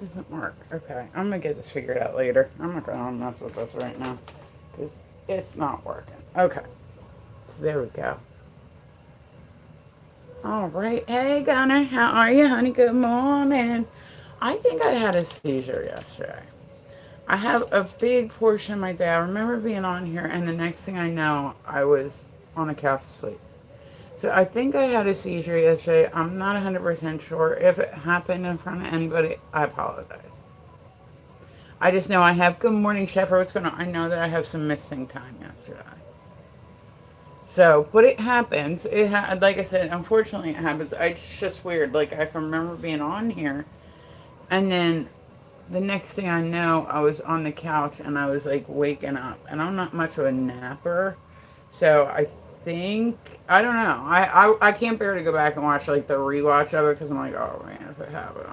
Doesn't work. Okay, I'm gonna get this figured out later. I'm not gonna mess with this right now because it's not working. Okay, so there we go. All right. Hey, Gunner, how are you, honey? Good morning. I think I had a seizure yesterday. I have a big portion of my day. I remember being on here, and the next thing I know, I was on a couch asleep. So I think I had a seizure yesterday. I'm not 100% sure. If it happened in front of anybody, I apologize. I just know I have good morning, Sheffer. What's going on? I know that I have some missing time yesterday. So, but it happens. Like I said, unfortunately, it happens. It's just weird. Like I can remember being on here, and then the next thing I know, I was on the couch and I was like waking up. And I'm not much of a napper, so I think I don't know. I can't bear to go back and watch like the rewatch of it because I'm like, oh man, if it happened,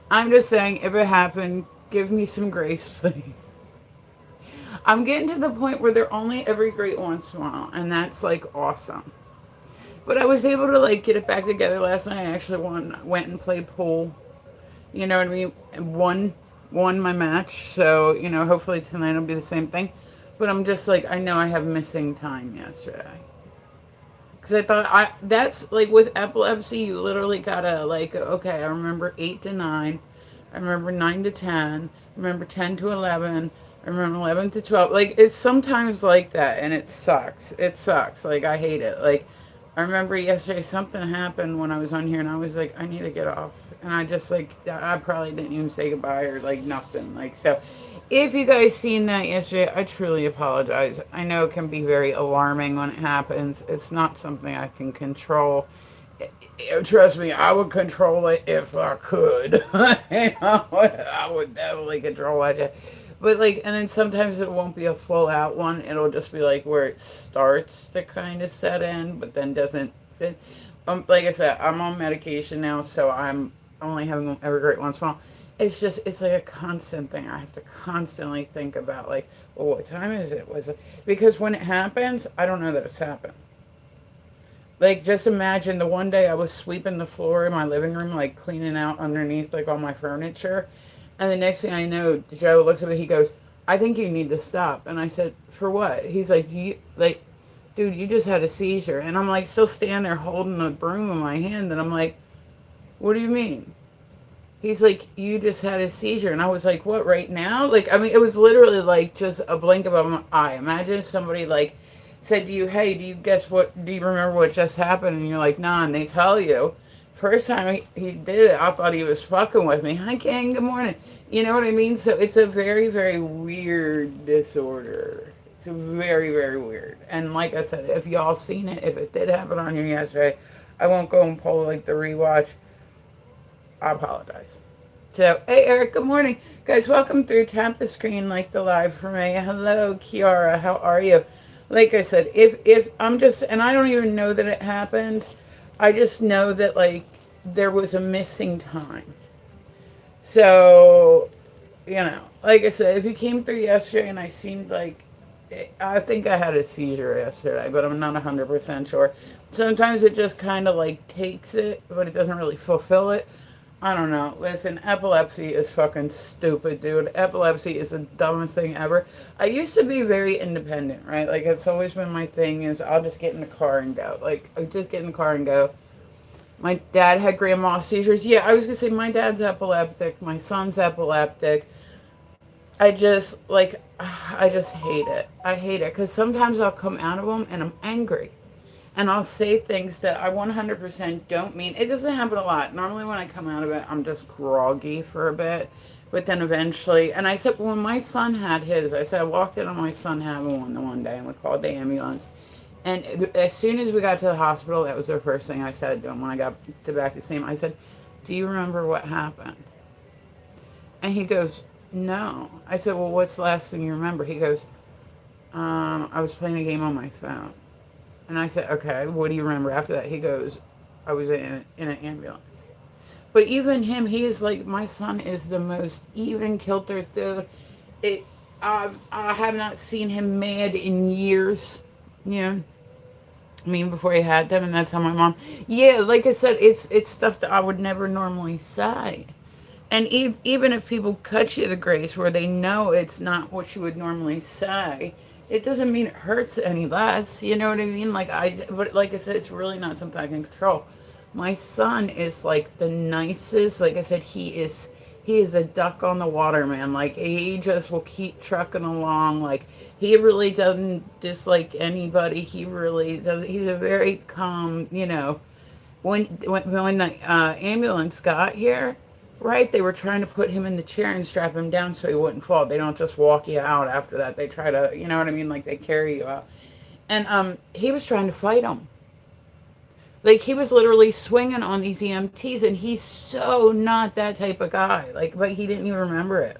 I'm just saying, if it happened, give me some grace, please. I'm getting to the point where they're only every great once in a while, and that's like awesome. But I was able to like get it back together last night. I actually went and played pool. You know what I mean? And won my match. So hopefully tonight will be the same thing. But I'm just like, I know I have missing time yesterday. Because I thought that's like with epilepsy, you literally gotta like, okay, I remember 8 to 9, I remember 9 to 10, I remember 10 to 11, I remember 11 to 12. Like it's sometimes like that, and it sucks. It sucks. Like I hate it. Like I remember yesterday something happened when I was on here, and I was like, I need to get off, and I just like I probably didn't even say goodbye or like nothing. Like so, if you guys seen that yesterday, I truly apologize. I know it can be very alarming when it happens. It's not something I can control. Trust me, I would control it if I could. I would definitely control it. But like, and then sometimes it won't be a full out one. It'll just be like where it starts to kind of set in, but then doesn't fit. Like I said, I'm on medication now, so I'm only having them every great once in a while. It's like a constant thing. I have to constantly think about like, well, what time is it? Because when it happens, I don't know that it's happened. Like, just imagine the one day I was sweeping the floor in my living room, like cleaning out underneath, like all my furniture. And the next thing I know, Joe looks at me, he goes, I think you need to stop. And I said, for what? He's like, dude, you just had a seizure. And I'm like, still standing there holding the broom in my hand. And I'm like, what do you mean? He's like, you just had a seizure. And I was like, what, right now? Like, I mean, it was literally like just a blink of an eye. Imagine somebody like said to you, hey, do you remember what just happened? And you're like, nah, and they tell you. First time he did it, I thought he was fucking with me. Hi, Ken, good morning. You know what I mean? So it's a very, very weird disorder. It's very, very weird. And like I said, if y'all seen it, if it did happen on you yesterday, I won't go and pull like the rewatch. I apologize. So, hey Eric, good morning. Guys, welcome through. Tap the screen like the live for me. Hello, Kiara, how are you? Like I said, if I'm just, and I don't even know that it happened, I just know that like there was a missing time. So, like I said, if you came through yesterday and I seemed like, I think I had a seizure yesterday, but I'm not 100% sure. Sometimes it just kind of like takes it, but it doesn't really fulfill it. I don't know. Listen, epilepsy is fucking stupid, dude. Epilepsy is the dumbest thing ever. I used to be very independent, right? Like, it's always been my thing is I'll just get in the car and go. Like, I just get in the car and go. My dad had grand mal seizures. Yeah, I was going to say my dad's epileptic. My son's epileptic. I just hate it. I hate it because sometimes I'll come out of them and I'm angry and I'll say things that I 100% don't mean. It doesn't happen a lot. Normally, when I come out of it, I'm just groggy for a bit. But then eventually, and I said, when my son had his, I said, I walked in on my son having one the one day, and we called the ambulance. And as soon as we got to the hospital, that was the first thing I said to him when I got back to see him. I said, do you remember what happened? And he goes, no. I said, well, what's the last thing you remember? He goes, I was playing a game on my phone. And I said, okay, what do you remember after that? He goes, I was in an ambulance. But even him, he is like, my son is the most even kilter dude. I have not seen him mad in years. You know, I mean, before he had them, and that's how my mom. Yeah, like I said, it's stuff that I would never normally say. And even if people cut you the grace where they know it's not what you would normally say, it doesn't mean it hurts any less. You know what I mean? But like I said, it's really not something I can control. My son is like the nicest. Like I said, he is a duck on the water, man. Like he just will keep trucking along. Like he really doesn't dislike anybody. He really does. He's a very calm, when the ambulance got here, right? They were trying to put him in the chair and strap him down so he wouldn't fall. They don't just walk you out after that. They try to, you know what I mean? Like they carry you out. And he was trying to fight him. Like he was literally swinging on these EMTs, and he's so not that type of guy. Like, but he didn't even remember it.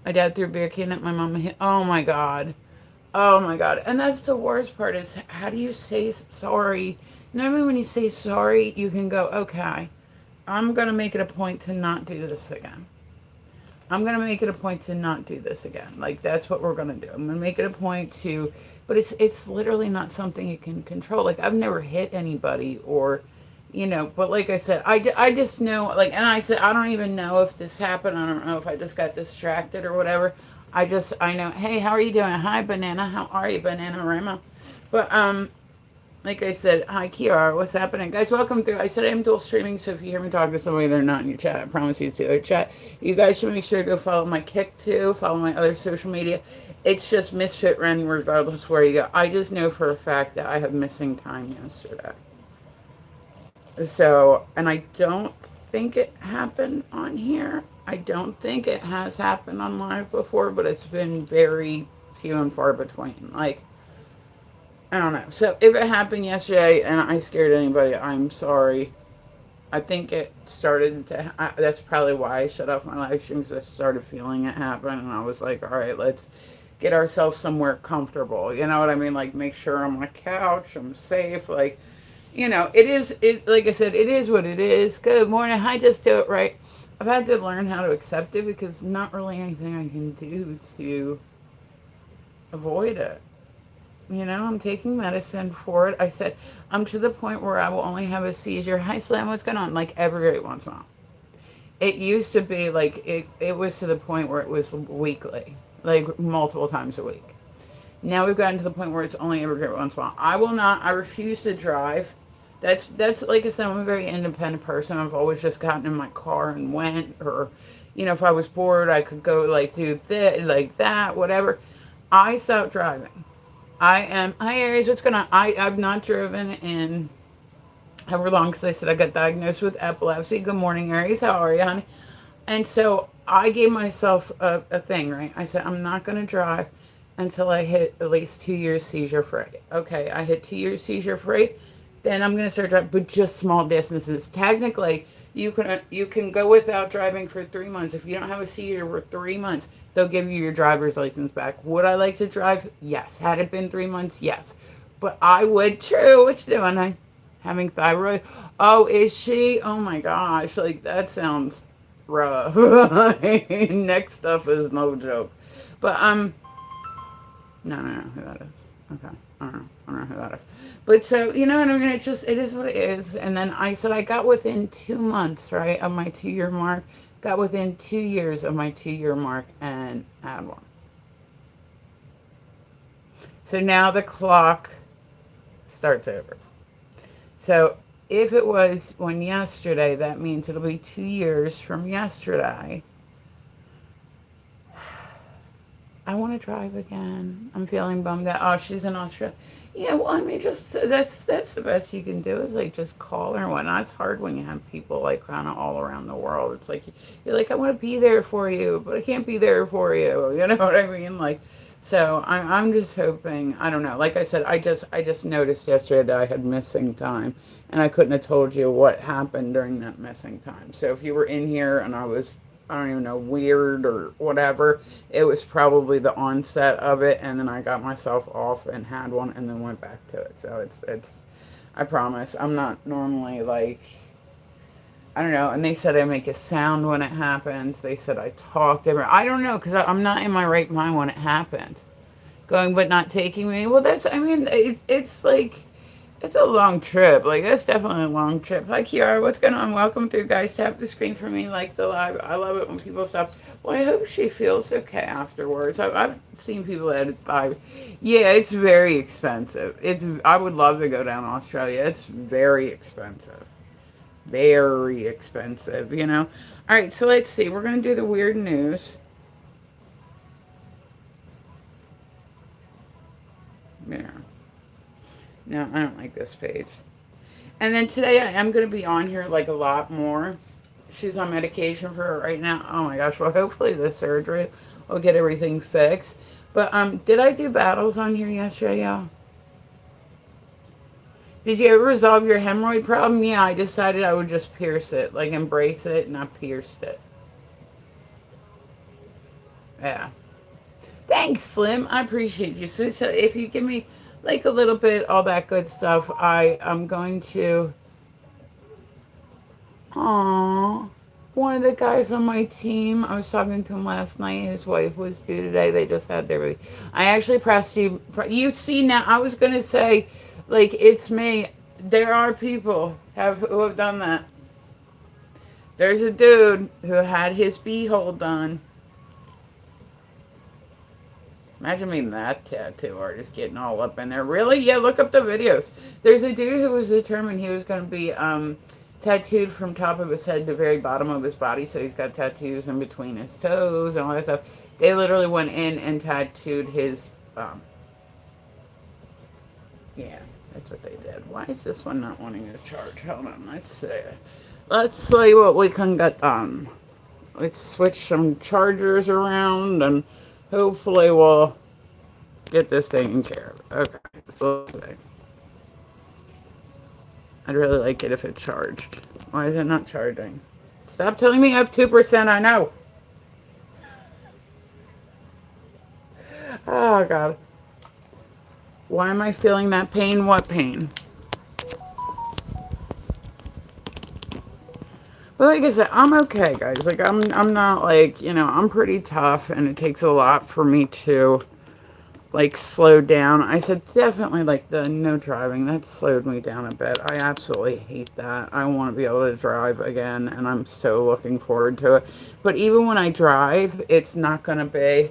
My dad threw a beer can at my mom. Oh my god. Oh my god. And that's the worst part is how do you say sorry? You know what I mean? When you say sorry, you can go, okay, I'm going to make it a point to not do this again. I'm going to make it a point to not do this again. Like, that's what we're going to do. I'm going to make it a point to, but it's literally not something you can control. Like, I've never hit anybody or, but like I said, I just know, like, and I said, I don't even know if this happened. I don't know if I just got distracted or whatever. I know, hey, how are you doing? Hi, Banana. How are you, Banana Rama? But, like I said, hi, Kiara. What's happening? Guys, welcome through. I said I'm dual streaming, so if you hear me talk to somebody, they're not in your chat. I promise you it's the other chat. You guys should make sure to go follow my Kick, too. Follow my other social media. It's just Misfit Ren, regardless of where you go. I just know for a fact that I have missing time yesterday. So, and I don't think it happened on here. I don't think it has happened on live before, but it's been very few and far between. Like, I don't know. So if it happened yesterday and I scared anybody, I'm sorry. I think it started to, that's probably why I shut off my live stream, because I started feeling it happen, and I was like, all right, let's get ourselves somewhere comfortable. You know what I mean? Like, make sure I'm on a couch, I'm safe. Like, like I said, it is what it is. Good morning. Hi, Just Do It Right. I've had to learn how to accept it because not really anything I can do to avoid it. I'm taking medicine for it. I said, I'm to the point where I will only have a seizure. Hi, Slam, what's going on? Like, every 8 once in a while. It used to be, like, it was to the point where it was weekly. Like, multiple times a week. Now we've gotten to the point where it's only every 8 once in a while. I refuse to drive. That's like I said, I'm a very independent person. I've always just gotten in my car and went. Or, if I was bored, I could go, like, do this, like that, whatever. I stopped driving. Hi, Aries, what's going on? I've not driven in however long, because I said I got diagnosed with epilepsy. Good morning, Aries. How are you, honey? And so I gave myself a thing, right? I said, I'm not going to drive until I hit at least 2 years seizure-free. Okay, I hit 2 years seizure-free. Then I'm going to start driving, but just small distances. Technically, you can go without driving for 3 months. If you don't have a seizure for 3 months, they'll give you your driver's license back. Would I like to drive? Yes. Had it been 3 months? Yes. But I would. True. What you doing? I having thyroid. Oh, is she? Oh my gosh! Like, that sounds rough. Neck stuff is no joke. But no, who that is? Okay. I don't know who that is. But so, you know what I mean? It is what it is. And then I said I got within 2 months, right, of my 2-year mark. Got within 2 years of my 2-year mark and had one. So now the clock starts over. So if it was when yesterday, that means it'll be 2 years from yesterday. I want to drive again. I'm feeling bummed out. Oh, she's in Australia. Yeah, well, I mean, just that's the best you can do is like just call her and whatnot. It's hard when you have people like kind of all around the world. It's like you're like, I want to be there for you, but I can't be there for you. You know what I mean? Like, so I'm just hoping. I don't know. Like I said, I just noticed yesterday that I had missing time, and I couldn't have told you what happened during that missing time. So if you were in here and I don't even know, weird or whatever, it was probably the onset of it, and then I got myself off and had one and then went back to it. So it's I promise, I'm not normally like, I don't know, and they said I make a sound when it happens. They said I talk different. I don't know, because I'm not in my right mind when it happened. Going but not taking me. Well, it's like, It's a long trip. Like, that's definitely a long trip. Hi, Kiara. What's going on? Welcome through, guys. Tap the screen for me, like the live. I love it when people stop. Well, I hope she feels okay afterwards. I've seen people at 5. Yeah, it's very expensive. I would love to go down to Australia. It's very expensive. Very expensive, you know? All right, so let's see. We're going to do the weird news. Yeah. No, I don't like this page. And then today I am going to be on here like a lot more. She's on medication for it right now. Oh my gosh. Well, hopefully the surgery will get everything fixed. But did I do battles on here yesterday, y'all? Did you ever resolve your hemorrhoid problem? Yeah, I decided I would just pierce it. Like embrace it, and I pierced it. Yeah. Thanks, Slim. I appreciate you. So if you give me like a little bit, all that good stuff, I am going to. Aww. One of the guys on my team, I was talking to him last night. His wife was due today. They just had their baby. I actually pressed you. You see now, I was going to say, like, it's me. There are people who have done that. There's a dude who had his beehole done. Imagine being that tattoo artist getting all up in there. Really? Yeah, look up the videos. There's a dude who was determined he was going to be tattooed from top of his head to the very bottom of his body. So he's got tattoos in between his toes and all that stuff. They literally went in and tattooed his... yeah, that's what they did. Why is this one not wanting to charge? Hold on, let's see. Let's see what we can get done. Let's switch some chargers around and hopefully we'll get this taken care of. Okay, so let's see. I'd really like it if it charged. Why is it not charging? Stop telling me I have 2%, I know. Oh, God. Why am I feeling that pain? What pain? But like I said, I'm okay, guys. Like, I'm not like, you know, I'm pretty tough, and it takes a lot for me to, like, slow down. I said definitely, like, the no driving, that slowed me down a bit. I absolutely hate that. I want to be able to drive again, and I'm so looking forward to it. But even when I drive, it's not going to be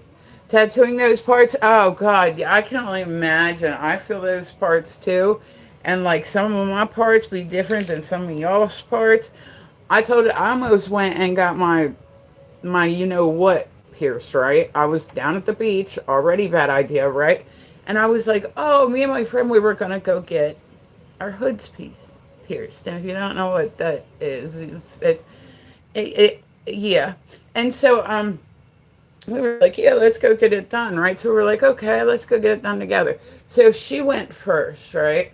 tattooing those parts. Oh, God, I can only imagine. I feel those parts, too. And, like, some of my parts be different than some of y'all's parts. I told it, I almost went and got my you know what pierced, right? I was down at the beach, already bad idea, right? And I was like, oh, me and my friend, we were gonna go get our hood's piece pierced. And if you don't know what that is, yeah. And so we were like, yeah, let's go get it done, right? So we're like, okay, let's go get it done together. So she went first, right?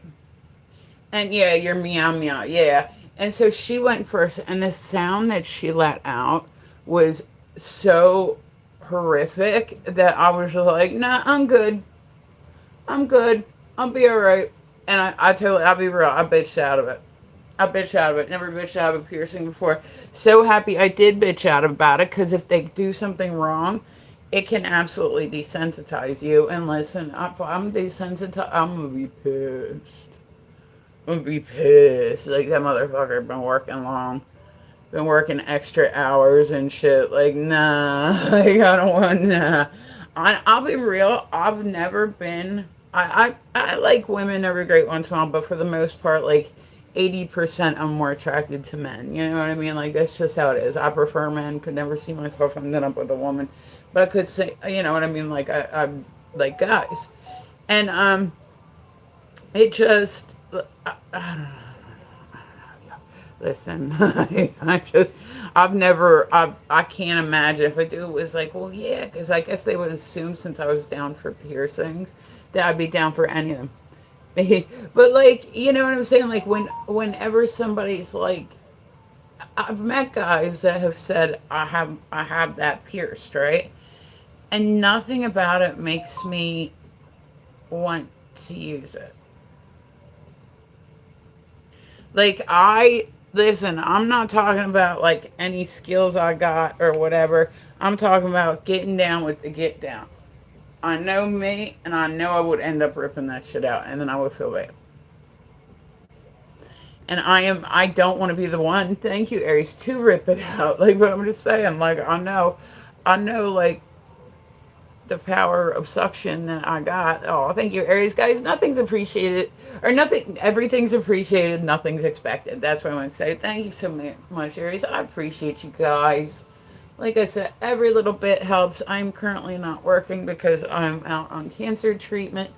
And yeah, you're meow meow, yeah. And so she went first, and the sound that she let out was so horrific that I was just like, nah, I'm good. I'm good. I'll be all right. And I totally, I'll be real, I bitched out of it. I bitched out of it. Never bitched out of a piercing before. So happy I did bitch out about it, because if they do something wrong, it can absolutely desensitize you. And listen, if I'm desensitized, I'm going to be pissed. I'm gonna be pissed. Like, that motherfucker been working long. Been working extra hours and shit. Like, nah. Like, I don't want, nah. I'll be real. I've never been... I like women every great once in a while, but for the most part, like, 80% I'm more attracted to men. You know what I mean? Like, that's just how it is. I prefer men. Could never see myself ending up with a woman. But I could say, you know what I mean? Like, I'm like guys. And, it just... I don't know. Listen, I can't imagine if a dude was like, well, yeah, because I guess they would assume since I was down for piercings that I'd be down for any of them. But, like, you know what I'm saying? Like, whenever somebody's like, I've met guys that have said, I have that pierced, right? And nothing about it makes me want to use it. Like, listen, I'm not talking about, like, any skills I got or whatever. I'm talking about getting down with the get down. I know me, and I know I would end up ripping that shit out, and then I would feel bad. And I don't want to be the one, thank you, Aries, to rip it out. Like, but I'm just saying, like, I know, like, the power of suction that I got. Oh, thank you, Aries. Guys, nothing's appreciated, or nothing, everything's appreciated, nothing's expected. That's what I want to say. Thank you so much, Aries. I appreciate you guys. Like I said, every little bit helps. I'm currently not working because I'm out on cancer treatment.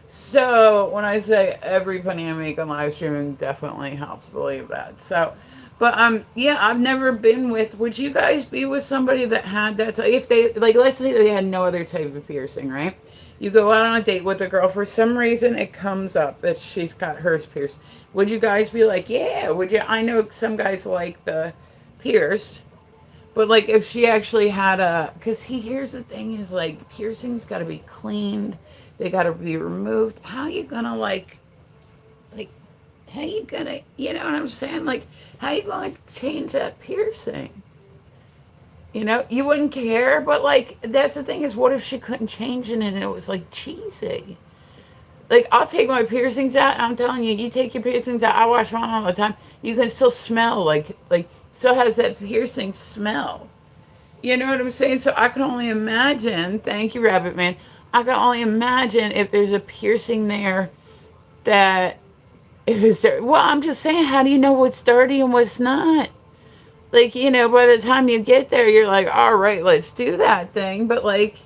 So when I say every penny I make on live streaming definitely helps, believe that. So, but yeah, I've never been with. Would you guys be with somebody that had that? If they, like, let's say they had no other type of piercing, right? You go out on a date with a girl. For some reason, it comes up that she's got hers pierced. Would you guys be like, yeah? Would you? I know some guys like the pierced. But like if she actually had a, because here's the thing is like piercings got to be cleaned, they got to be removed. How you gonna like how you gonna, you know what I'm saying? Like how you gonna change that piercing? You know, you wouldn't care, but like that's the thing is, what if she couldn't change it and it was like cheesy? Like I'll take my piercings out. I'm telling you, you take your piercings out. I wash mine all the time. You can still smell like still has that piercing smell. You know what I'm saying? So I can only imagine. Thank you, Rabbit Man. I can only imagine if there's a piercing there that if it's there. Well, I'm just saying, how do you know what's dirty and what's not? Like, you know, by the time you get there, you're like, all right, let's do that thing. But like,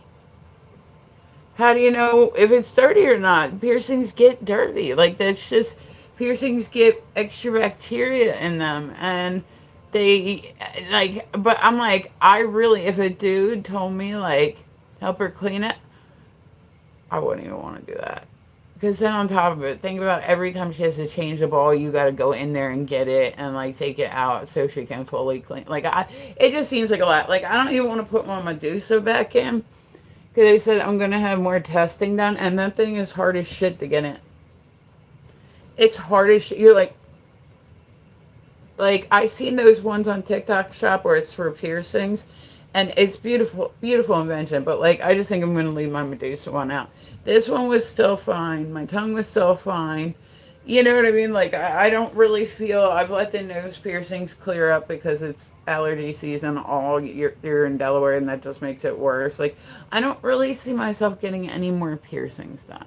how do you know if it's dirty or not? Piercings get dirty. Like that's just piercings get extra bacteria in them, and they like. But I'm like, I really, if a dude told me like help her clean it, I wouldn't even want to do that. Because then on top of it, think about every time she has to change the ball, you got to go in there and get it and like take it out so she can fully clean. Like it just seems like a lot. Like I don't even want to put my Medusa back in because they said I'm gonna have more testing done, and that thing is hard as shit to get in. It's hard as shit. You're like I seen those ones on TikTok shop where it's for piercings, and it's beautiful, beautiful invention. But like I just think I'm gonna leave my Medusa one out. This one was still fine. My tongue was still fine. You know what I mean? Like I don't really feel I've let the nose piercings clear up because it's allergy season. All you're in Delaware, and that just makes it worse. Like I don't really see myself getting any more piercings done.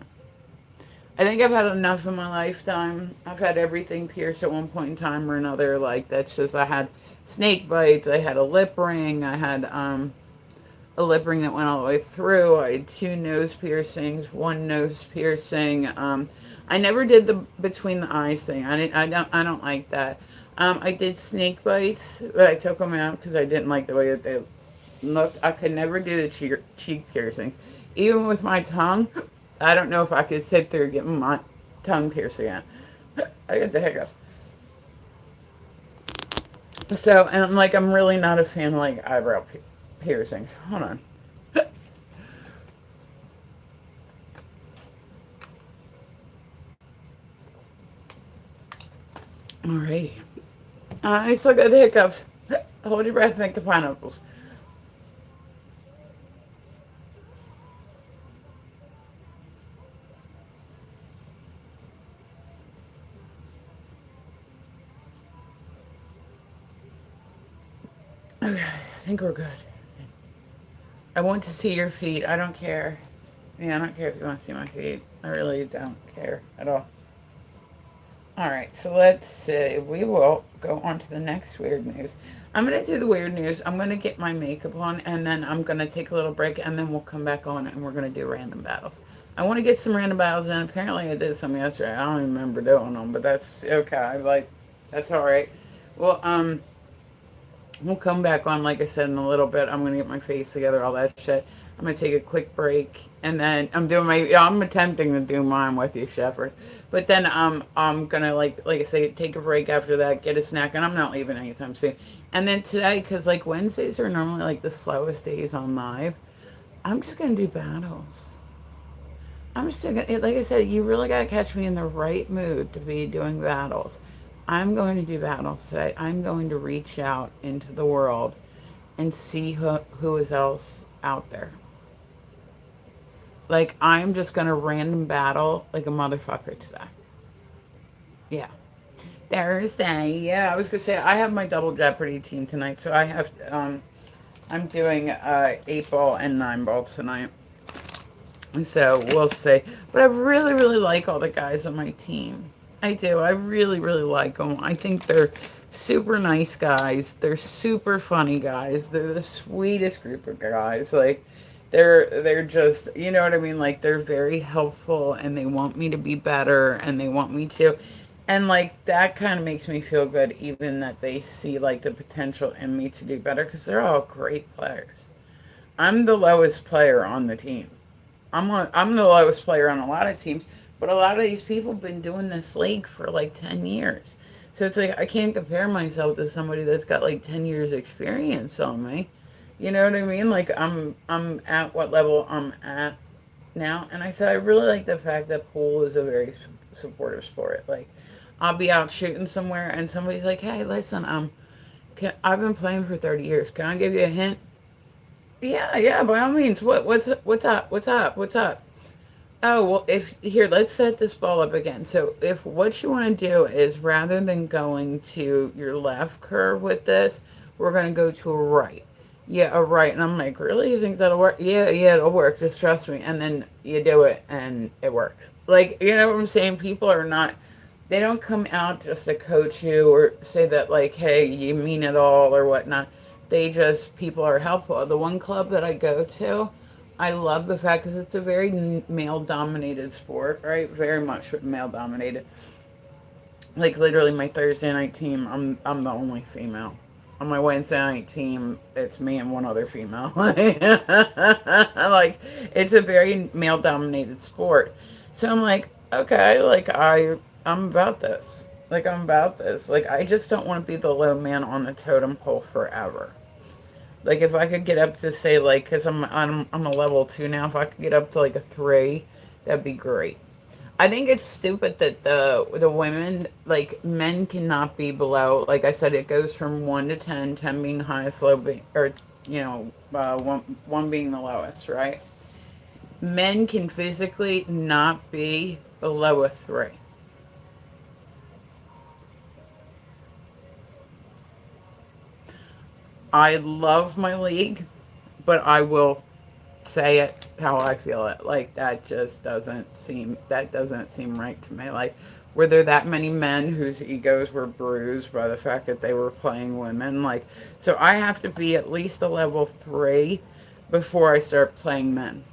I think I've had enough in my lifetime. I've had everything pierced at one point in time or another. Like that's just I had snake bites. I had a lip ring. I had a lip ring that went all the way through. I had two nose piercings, one nose piercing. I never did the between the eyes thing. I don't like that. I did snake bites, but I took them out because I didn't like the way that they looked. I could never do the cheek piercings, even with my tongue. I don't know if I could sit there getting my tongue pierced again. I get the hiccups. So, and I'm like, I'm really not a fan of like eyebrow piercings. Hold on. Alrighty. I still got the hiccups. Hold your breath and think of pineapples. Okay, I think we're good. I want to see your feet. I don't care. Yeah, I don't care if you want to see my feet. I really don't care at all. Alright, so let's see. We will go on to the next weird news. I'm going to do the weird news. I'm going to get my makeup on, and then I'm going to take a little break, and then we'll come back on, and we're going to do random battles. I want to get some random battles in. Apparently I did some yesterday. I don't even remember doing them, but that's okay. Like, that's alright. Well, we'll come back on, like I said, in a little bit. I'm going to get my face together, all that shit. I'm going to take a quick break. And then I'm attempting to do mine with you, Shepard. But then I'm going to, like I say, take a break after that, get a snack. And I'm not leaving anytime soon. And then today, because, like, Wednesdays are normally, like, the slowest days on live, I'm just going to do battles. I'm just going to, like I said, you really got to catch me in the right mood to be doing battles. I'm going to do battles today. I'm going to reach out into the world and see who is else out there. Like, I'm just going to random battle like a motherfucker today. Yeah. Thursday. Yeah, I was gonna say I have my double Jeopardy team tonight, so I have I'm doing 8 ball and 9 ball tonight. So we'll see. But I really, really like all the guys on my team. I do. I really, really like them. I think they're super nice guys. They're super funny guys. They're the sweetest group of guys. Like they're just, you know what I mean? Like they're very helpful and they want me to be better and they want me to. And like that kind of makes me feel good, even that they see like the potential in me to do better because they're all great players. I'm the lowest player on the team. I'm the lowest player on a lot of teams, but a lot of these people have been doing this league for like 10 years. So it's like I can't compare myself to somebody that's got like 10 years experience on me. You know what I mean? Like I'm at what level I'm at now, and I said I really like the fact that pool is a very supportive sport. Like I'll be out shooting somewhere and somebody's like, "Hey, listen, I've been playing for 30 years. Can I give you a hint?" Yeah, yeah, by all means. What's up? What's up? What's up? Oh, well, if here, let's set this ball up again. So, if what you want to do is rather than going to your left curve with this, we're going to go to a right. Yeah, a right. And I'm like, really? You think that'll work? Yeah, yeah, it'll work. Just trust me. And then you do it and it works. Like, you know what I'm saying? People are not, they don't come out just to coach you or say that, like, hey, you mean it all or whatnot. They just, people are helpful. The one club that I go to, I love the fact because it's a very male dominated sport, right? Very much male dominated. Like literally my Thursday night team, I'm the only female. On my Wednesday night team, it's me and one other female. Like it's a very male dominated sport. So I'm like, okay, like I'm about this. Like I'm about this. Like I just don't want to be the low man on the totem pole forever. Like if I could get up to say like, cause I'm a level 2 now. If I could get up to like a 3, that'd be great. I think it's stupid that the women, like men cannot be below. Like I said, it goes from 1 to 10, 10 being the highest, low being, or one being the lowest, right? Men can physically not be below a 3. I love my league, but I will say it how I feel it. Like that doesn't seem right to me. Like were there that many men whose egos were bruised by the fact that they were playing women? Like so I have to be at least a level 3 before I start playing men.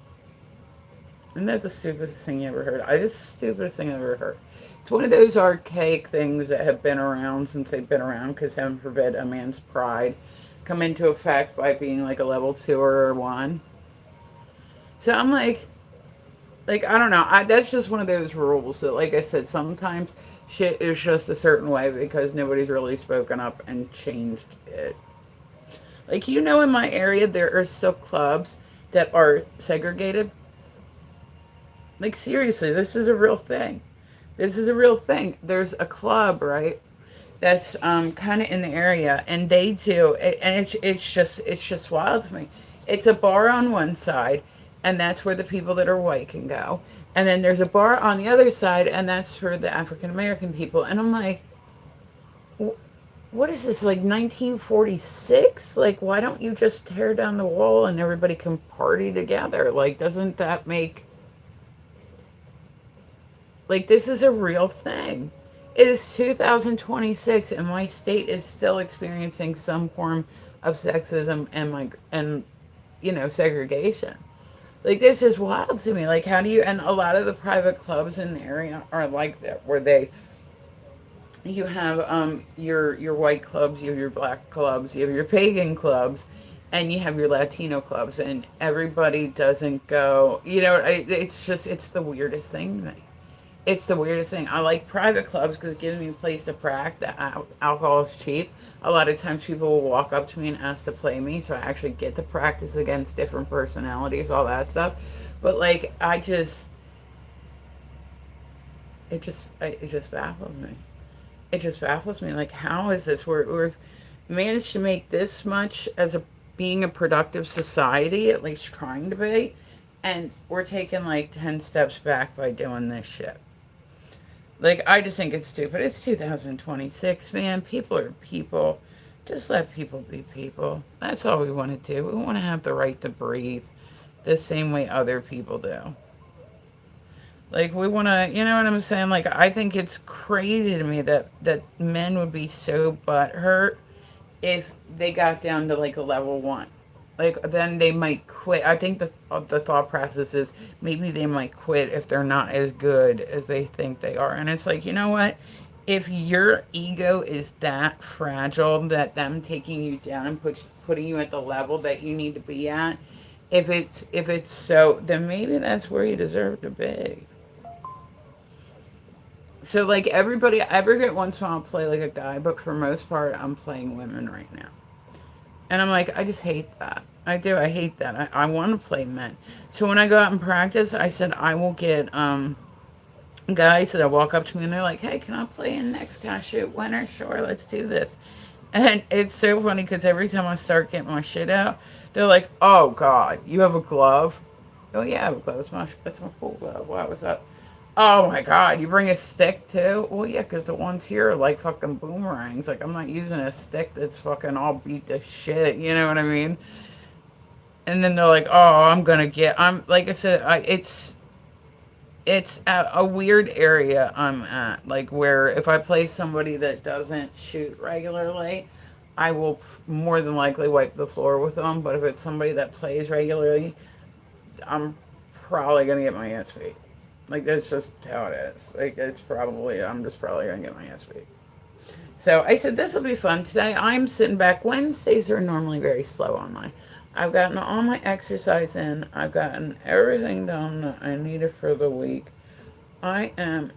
And that's the stupidest thing you ever heard. It's the stupidest thing I ever heard. It's one of those archaic things that have been around since they've been around because heaven forbid a man's pride come into effect by being like a level 2 or a 1. So I'm like I don't know. That's just one of those rules that, like I said, sometimes shit is just a certain way because nobody's really spoken up and changed it. Like in my area, there are still clubs that are segregated. Like seriously, this is a real thing. This is a real thing. There's a club, right? That's kind of in the area, and they do, and it's just wild to me. It's a bar on one side, and that's where the people that are white can go, and then there's a bar on the other side, and that's for the African American people. And I'm like, what is this, like 1946? Like, why don't you just tear down the wall and everybody can party together? Like, doesn't that make like this is a real thing? It is 2026 and my state is still experiencing some form of sexism and segregation. Like this is wild to me. Like how do you, and a lot of the private clubs in the area are like that where you have your white clubs, you have your black clubs, you have your pagan clubs, and you have your Latino clubs, and everybody doesn't go. It's the weirdest thing to me. It's the weirdest thing. I like private clubs because it gives me a place to practice. Alcohol is cheap. A lot of times people will walk up to me and ask to play me, so I actually get to practice against different personalities, all that stuff. But like, it just baffles me. It just baffles me. Like, how is this? We've managed to make this much as being a productive society, at least trying to be, and we're taking like 10 steps back by doing this shit. Like, I just think it's stupid. It's 2026, man. People are people. Just let people be people. That's all we want to do. We want to have the right to breathe the same way other people do. Like, we want to, you know what I'm saying? Like, I think it's crazy to me that men would be so butthurt if they got down to like a level one. Like, then they might quit. I think the thought process is maybe they might quit if they're not as good as they think they are. And it's like, you know what? If your ego is that fragile that them taking you down and putting you at the level that you need to be at, if it's so, then maybe that's where you deserve to be. So like everybody, every get once in a while I'll play like a guy, but for most part I'm playing women right now. And I'm like, I just hate that. I do. I hate that. I want to play men. So when I go out and practice, I said I will get guys that walk up to me and they're like, "Hey, can I play in next? Can I shoot winner? Sure, let's do this." And it's so funny because every time I start getting my shit out, they're like, "Oh God, you have a glove?" Oh yeah, I have a glove. It's my cool glove. Why was that? Oh my God, you bring a stick too? Well, yeah, because the ones here are like fucking boomerangs. Like, I'm not using a stick that's fucking all beat to shit. You know what I mean? And then they're like, oh, I'm, like I said, it's a weird area I'm at. Like, where if I play somebody that doesn't shoot regularly, I will more than likely wipe the floor with them. But if it's somebody that plays regularly, I'm probably going to get my ass beat. Like, that's just how it is. Like, I'm just probably going to get my ass beat. So I said, this will be fun today. I'm sitting back. Wednesdays are normally very slow on mine. I've gotten all my exercise in. I've gotten everything done that I needed for the week. I am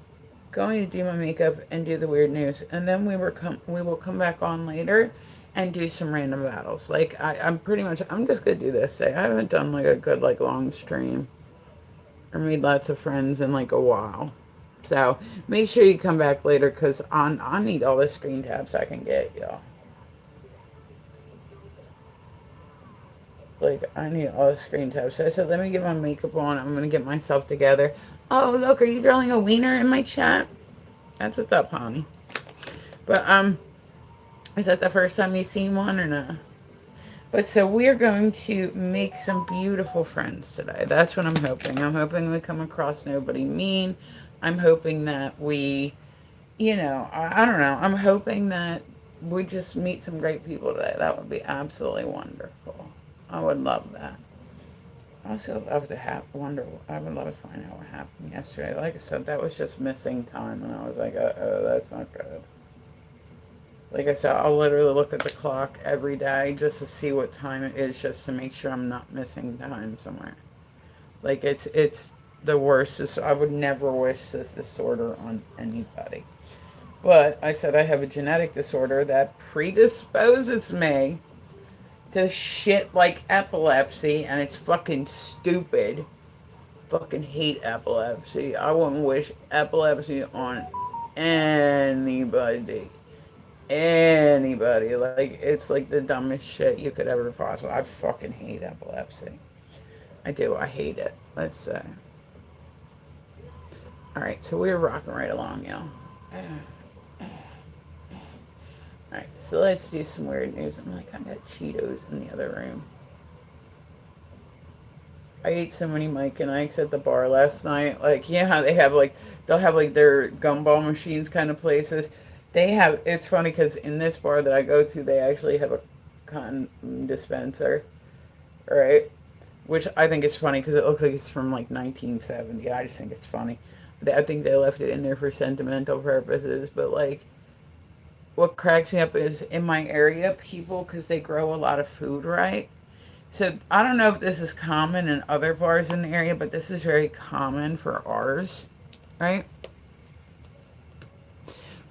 going to do my makeup and do the weird news. And then we will come back on later and do some random battles. Like, I'm just going to do this today. I haven't done like a good, like, long stream or made lots of friends in like a while. So make sure you come back later because I need all the screen tabs I can get, y'all. Like, I need all the screen tabs. So I said, let me get my makeup on. I'm going to get myself together. Oh, look, are you drawing a wiener in my chat? That's what's up, honey. But, is that the first time you've seen one or not? But so we're going to make some beautiful friends today. That's what I'm hoping. I'm hoping we come across nobody mean. I'm hoping that we, I don't know. I'm hoping that we just meet some great people today. That would be absolutely wonderful. I would love that. I also love to I would love to find out what happened yesterday. Like I said, that was just missing time, and I was like, oh, that's not good. Like I said, I'll literally look at the clock every day just to see what time it is, just to make sure I'm not missing time somewhere. Like, it's the worst. I would never wish this disorder on anybody. But I said I have a genetic disorder that predisposes me to shit like epilepsy, and it's fucking stupid. Fucking hate epilepsy. I wouldn't wish epilepsy on anybody. Anybody. Like, it's like the dumbest shit you could ever possibly. I fucking hate epilepsy. I do. I hate it. Let's say. Alright, so we're rocking right along, y'all. Alright, so let's do some weird news. I'm like, I got Cheetos in the other room. I ate so many Mike and Ike's at the bar last night. Like, you know how they'll have like their gumball machines kind of places. It's funny because in this bar that I go to, they actually have a cotton dispenser, right? Which I think is funny because it looks like it's from like 1970. I just think it's funny. I think they left it in there for sentimental purposes, but like, what cracks me up is in my area, people, because they grow a lot of food, right? So I don't know if this is common in other bars in the area, but this is very common for ours, right?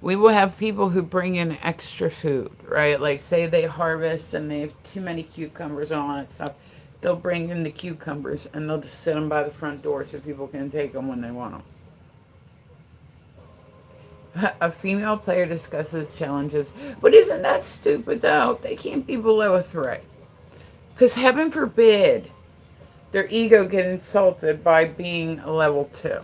We will have people who bring in extra food, right? Like, say they harvest and they have too many cucumbers and all that stuff. They'll bring in the cucumbers and they'll just sit them by the front door so people can take them when they want them. A female player discusses challenges. But isn't that stupid, though? They can't be below a 3. Because heaven forbid their ego get insulted by being a level 2.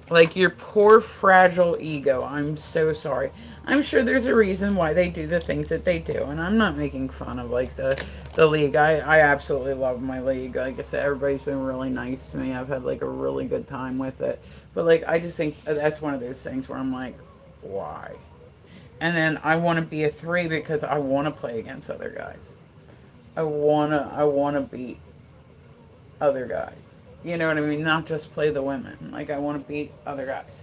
Like your poor fragile ego. I'm so sorry. I'm sure there's a reason why they do the things that they do, and I'm not making fun of like the league. I absolutely love my league. Like I said, everybody's been really nice to me. I've had like a really good time with it. But like I just think that's one of those things where I'm like, why? And then I want to be a three because I want to play against other guys. I wanna beat other guys. You know what I mean? Not just play the women. Like I want to beat other guys.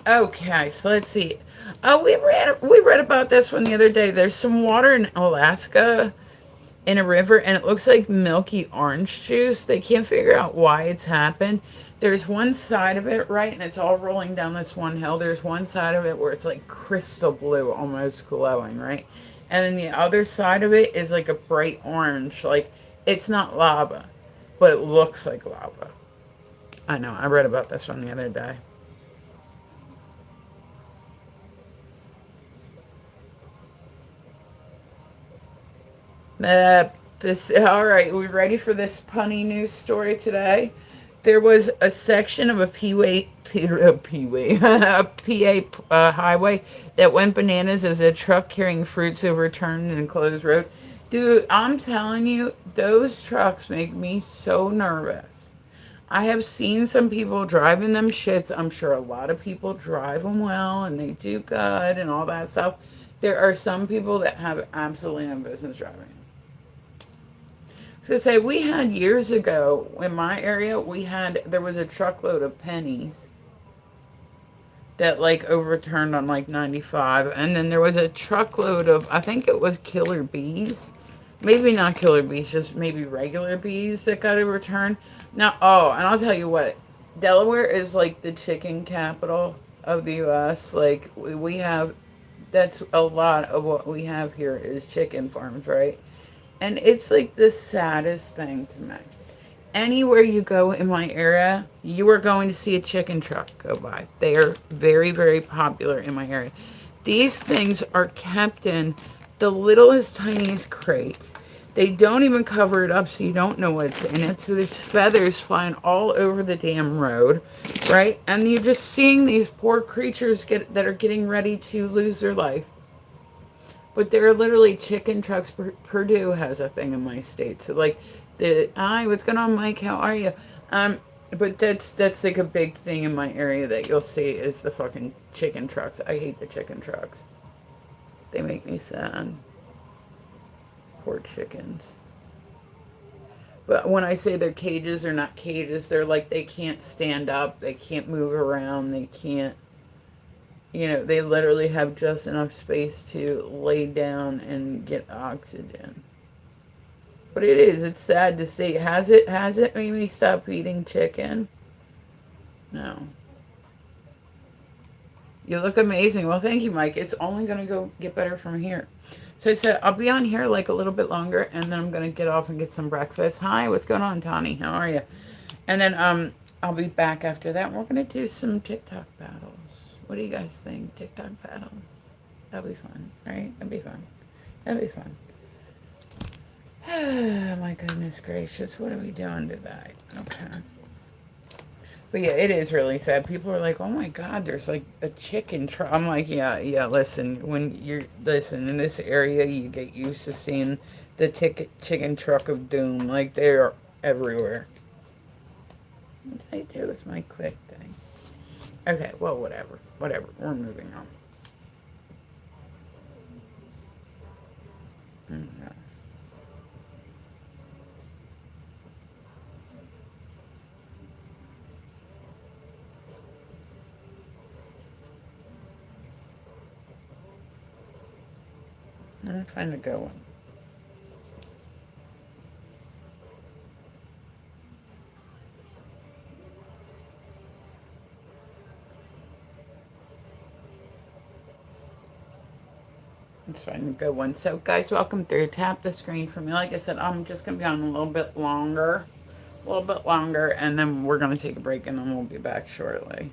Okay, so let's see. We read about this one the other day. There's some water in Alaska in a river, and it looks like milky orange juice. They can't figure out why it's happened. There's one side of it, right, and it's all rolling down this one hill. There's one side of it where it's like crystal blue, almost glowing, right? And then the other side of it is like a bright orange. Like it's not lava, but it looks like lava. I know. I read about this one the other day. All right, we ready for this punny news story today? There was a section of a PA highway that went bananas as a truck carrying fruits overturned in a closed road. Dude, I'm telling you, those trucks make me so nervous. I have seen some people driving them shits. I'm sure a lot of people drive them well and they do good and all that stuff. There are some people that have absolutely no business driving. To say we had years ago in my area, there was a truckload of pennies that like overturned on like 95, and then there was a truckload of, I think it was killer bees, maybe not killer bees, just maybe regular bees that got overturned. Now, oh, and I'll tell you what, Delaware is like the chicken capital of the U.S. Like we have, that's a lot of what we have here is chicken farms, right? And it's like the saddest thing to me. Anywhere you go in my area, you are going to see a chicken truck go by. They are very, very popular in my area. These things are kept in the littlest, tiniest crates. They don't even cover it up so you don't know what's in it. So there's feathers flying all over the damn road, right? And you're just seeing these poor creatures that are getting ready to lose their life. But there are literally chicken trucks. Purdue has a thing in my state. So like hi, what's going on, Mike? How are you? But that's like a big thing in my area that you'll see is the fucking chicken trucks. I hate the chicken trucks. They make me sad. Poor chickens. But when I say they're cages, they're not cages. They're like they can't stand up. They can't move around. They can't. They literally have just enough space to lay down and get oxygen. But it's sad to see. Has it made me stop eating chicken? No. You look amazing. Well, thank you, Mike. It's only going to go get better from here. So I said, I'll be on here like a little bit longer, and then I'm going to get off and get some breakfast. Hi, what's going on, Tawny? How are you? And then I'll be back after that. We're going to do some TikTok battles. What do you guys think? TikTok battles. That'll be fun, right? That'd be fun. That'd be fun. Oh, my goodness gracious. What are we doing today? Okay. But yeah, it is really sad. People are like, oh my God, there's like a chicken truck. I'm like, yeah, listen, in this area, you get used to seeing the chicken truck of doom. Like, they are everywhere. What did I do with my click thing? Okay, well, whatever. Whatever. We're moving on. Okay. I'm going to find a good one. Let's find a good one. So, guys, welcome through. Tap the screen for me. Like I said, I'm just going to be on a little bit longer. And then we're going to take a break, and then we'll be back shortly.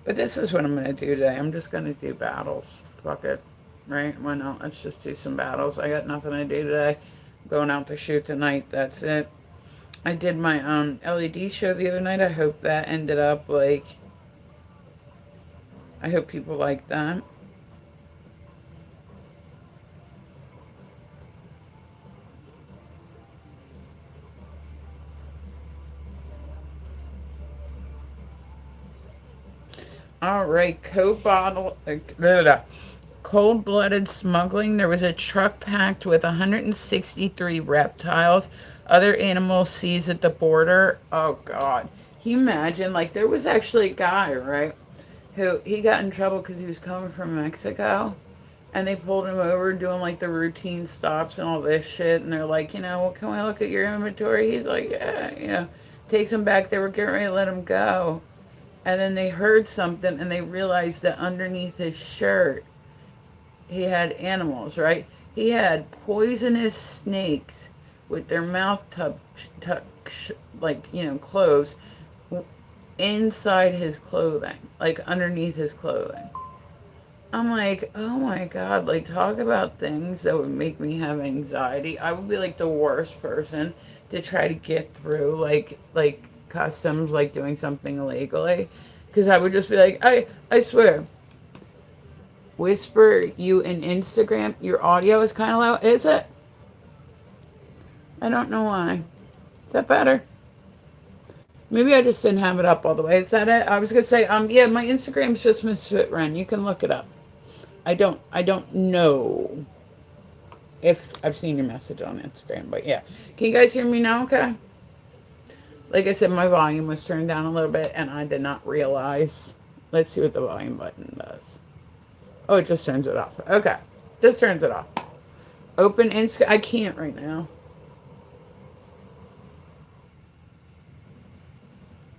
But this is what I'm going to do today. I'm just going to do battles. Fuck it. Right? Why not? Let's just do some battles. I got nothing to do today. I'm going out to shoot tonight. That's it. I did my LED show the other night. I hope that ended up like, I hope people like that. All right, cold-blooded smuggling. There was a truck packed with 163 reptiles, other animals seized at the border. Oh God, can you imagine? Like there was actually a guy, right, who he got in trouble because he was coming from Mexico, and they pulled him over doing like the routine stops and all this shit, and they're like, well, can we look at your inventory? He's like, yeah, takes him back. They were getting ready to let him go. And then they heard something and they realized that underneath his shirt, he had animals, right? He had poisonous snakes with their mouth like, closed inside his clothing, like underneath his clothing. I'm like, oh my God, like talk about things that would make me have anxiety. I would be like the worst person to try to get through like customs, like doing something illegally. Because I would just be like, I swear, whisper you in Instagram, your audio is kind of loud. Is it? I don't know why. Is that better? Maybe I just didn't have it up all the way. Is that it? I was gonna say, yeah, my Instagram's just Misfit Ren. You can look it up. I don't know if I've seen your message on Instagram, but yeah. Can you guys hear me now? Okay. Like I said, my volume was turned down a little bit, and I did not realize. Let's see what the volume button does. Oh, it just turns it off. Okay, just turns it off. Open Instagram. I can't right now.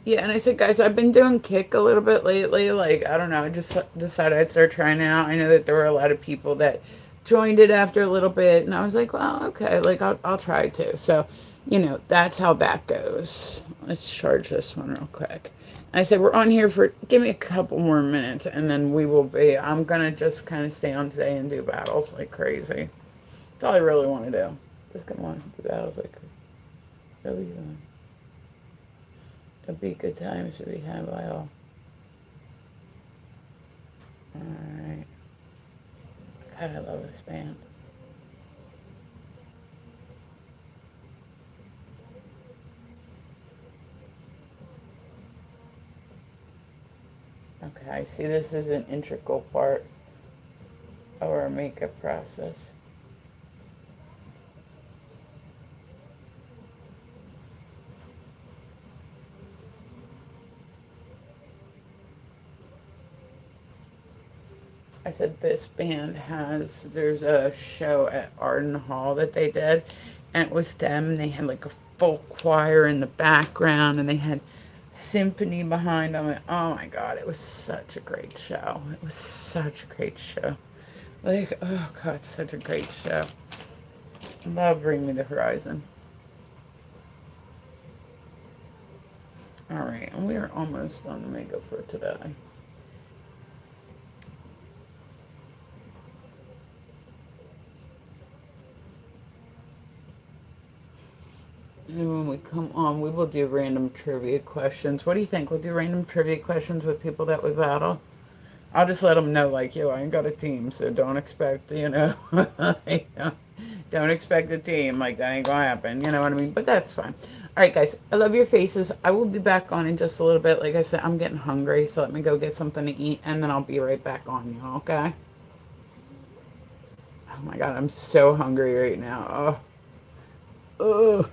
Yeah, and I said, guys, I've been doing Kick a little bit lately. Like, I don't know. I just decided I'd start trying it out. I know that there were a lot of people that joined it after a little bit, and I was like, well, okay, like I'll try to. So, that's how that goes. Let's charge this one real quick. And I said, we're on here for, give me a couple more minutes, and then we will be, I'm going to just kind of stay on today and do battles like crazy. That's all I really want to do. Just come on, do battles like crazy. What are we doing? It'll be good times to be had by all. Alright. God, I love this band. Okay, see, this is an integral part of our makeup process. I said this band there's a show at Arden Hall that they did, and it was them. They had like a full choir in the background, and they had symphony behind them. Oh my God, it was such a great show. It was such a great show. Like, oh God, such a great show. Love Bring Me the Horizon. All right, and we are almost done the makeup for today. And when we come on, we will do random trivia questions. What do you think? We'll do random trivia questions with people that we battle. I'll just let them know, like, yo, I ain't got a team, so don't expect, don't expect a team. Like, that ain't gonna happen. You know what I mean? But that's fine. All right, guys, I love your faces. I will be back on in just a little bit. Like I said, I'm getting hungry, so let me go get something to eat, and then I'll be right back on you, okay? Oh my God, I'm so hungry right now. Oh. Ugh.